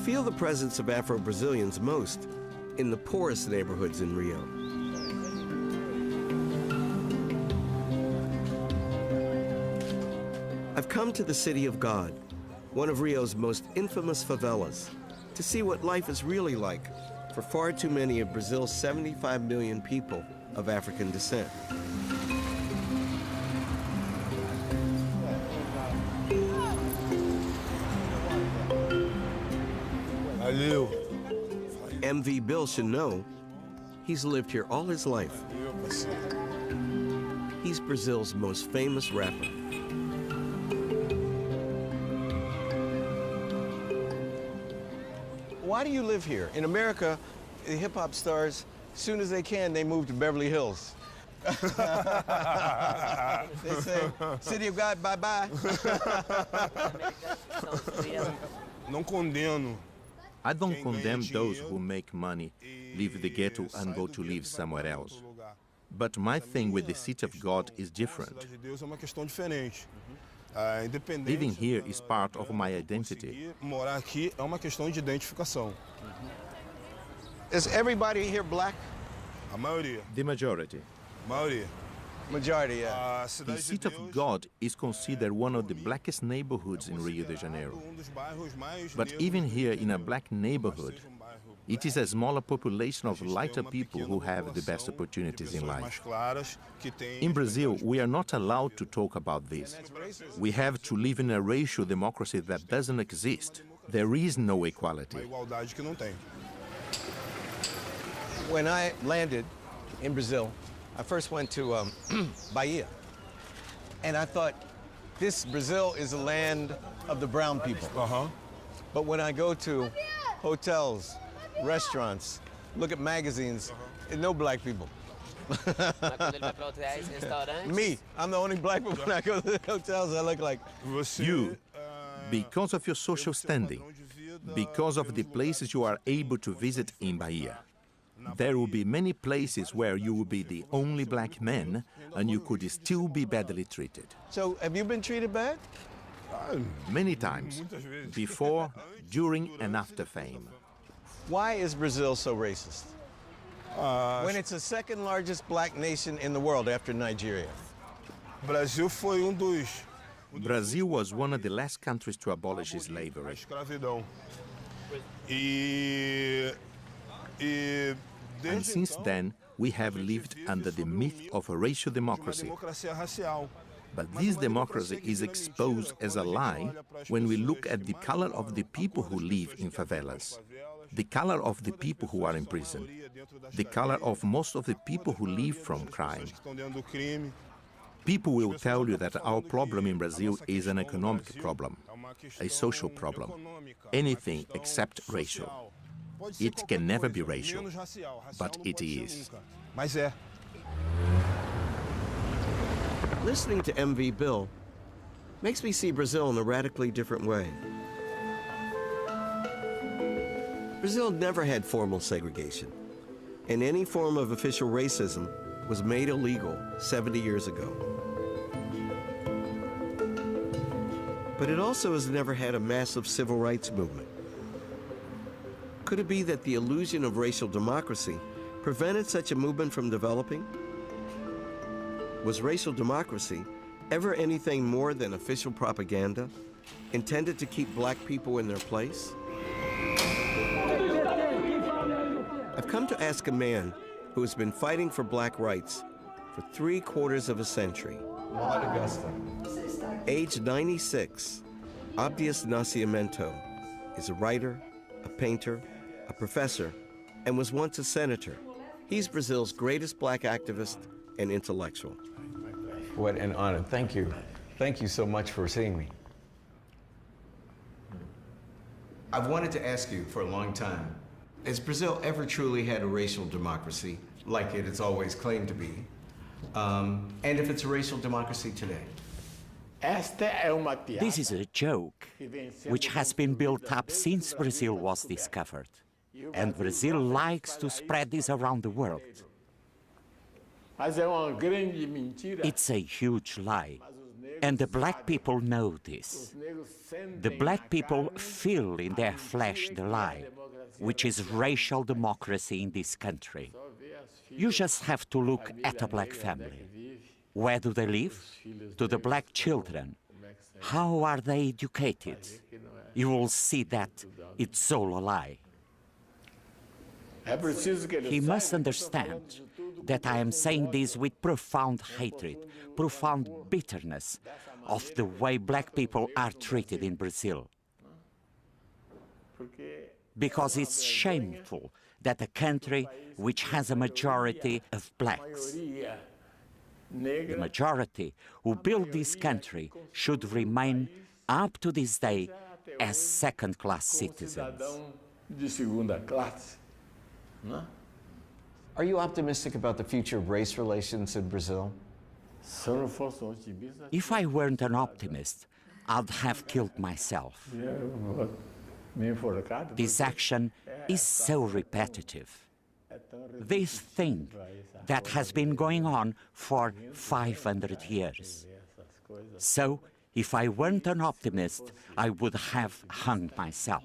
feel the presence of Afro-Brazilians most in the poorest neighborhoods in Rio. I've come to the City of God, one of Rio's most infamous favelas, to see what life is really like for far too many of Brazil's 75 million people of African descent. MV Bill should know he's lived here all his life. He's Brazil's most famous rapper. Why do you live here? In America, the hip-hop stars, as soon as they can, they move to Beverly Hills. They say, City of God, bye-bye. I don't condemn those who make money, leave the ghetto and go to live somewhere else. But my thing with the City of God is different. Living here is part of my identity. Is everybody here black? The majority. Majority, yeah. The City of God is considered one of the blackest neighborhoods in Rio de Janeiro. But even here in a black neighborhood, it is a smaller population of lighter people who have the best opportunities in life. In Brazil, we are not allowed to talk about this. We have to live in a racial democracy that doesn't exist. There is no equality. When I landed in Brazil, I first went to Bahia, and I thought, this Brazil is a land of the brown people. But when I go to hotels, restaurants, look at magazines, no black people. Me, I'm the only black person when I go to the hotels. I look like you, because of your social standing, because of the places you are able to visit in Bahia. There will be many places where you will be the only black man and you could still be badly treated. So, have you been treated bad? Many times, before, during and after fame. Why is Brazil so racist? When it's the second largest black nation in the world after Nigeria. Brazil was one of the last countries to abolish slavery. And since then, we have lived under the myth of a racial democracy. But this democracy is exposed as a lie when we look at the color of the people who live in favelas, the color of the people who are in prison, the color of most of the people who live from crime. People will tell you that our problem in Brazil is an economic problem, a social problem, anything except racial. It can never be racial, but it is. Listening to MV Bill makes me see Brazil in a radically different way. Brazil never had formal segregation, and any form of official racism was made illegal 70 years ago. But it also has never had a massive civil rights movement. Could it be that the illusion of racial democracy prevented such a movement from developing? Was racial democracy ever anything more than official propaganda intended to keep black people in their place? I've come to ask a man who has been fighting for black rights for 3/4 of a century. Age 96, Abdias Nascimento is a writer, a painter, a professor, and was once a senator. He's Brazil's greatest black activist and intellectual. What an honor. Thank you. Thank you so much for seeing me. I've wanted to ask you for a long time, has Brazil ever truly had a racial democracy like it has always claimed to be? And if it's a racial democracy today? This is a joke which has been built up since Brazil was discovered. And Brazil likes to spread this around the world. It's a huge lie. And the black people know this. The black people feel in their flesh the lie, which is racial democracy in this country. You just have to look at a black family. Where do they live? To the black children. How are they educated? You will see that it's all a lie. He must understand that I am saying this with profound hatred, profound bitterness of the way black people are treated in Brazil. Because it's shameful that a country which has a majority of blacks, the majority who built this country, should remain up to this day as second-class citizens. Are you optimistic about the future of race relations in Brazil? If I weren't an optimist, I'd have killed myself. This action is so repetitive. This thing that has been going on for 500 years. So, if I weren't an optimist, I would have hung myself.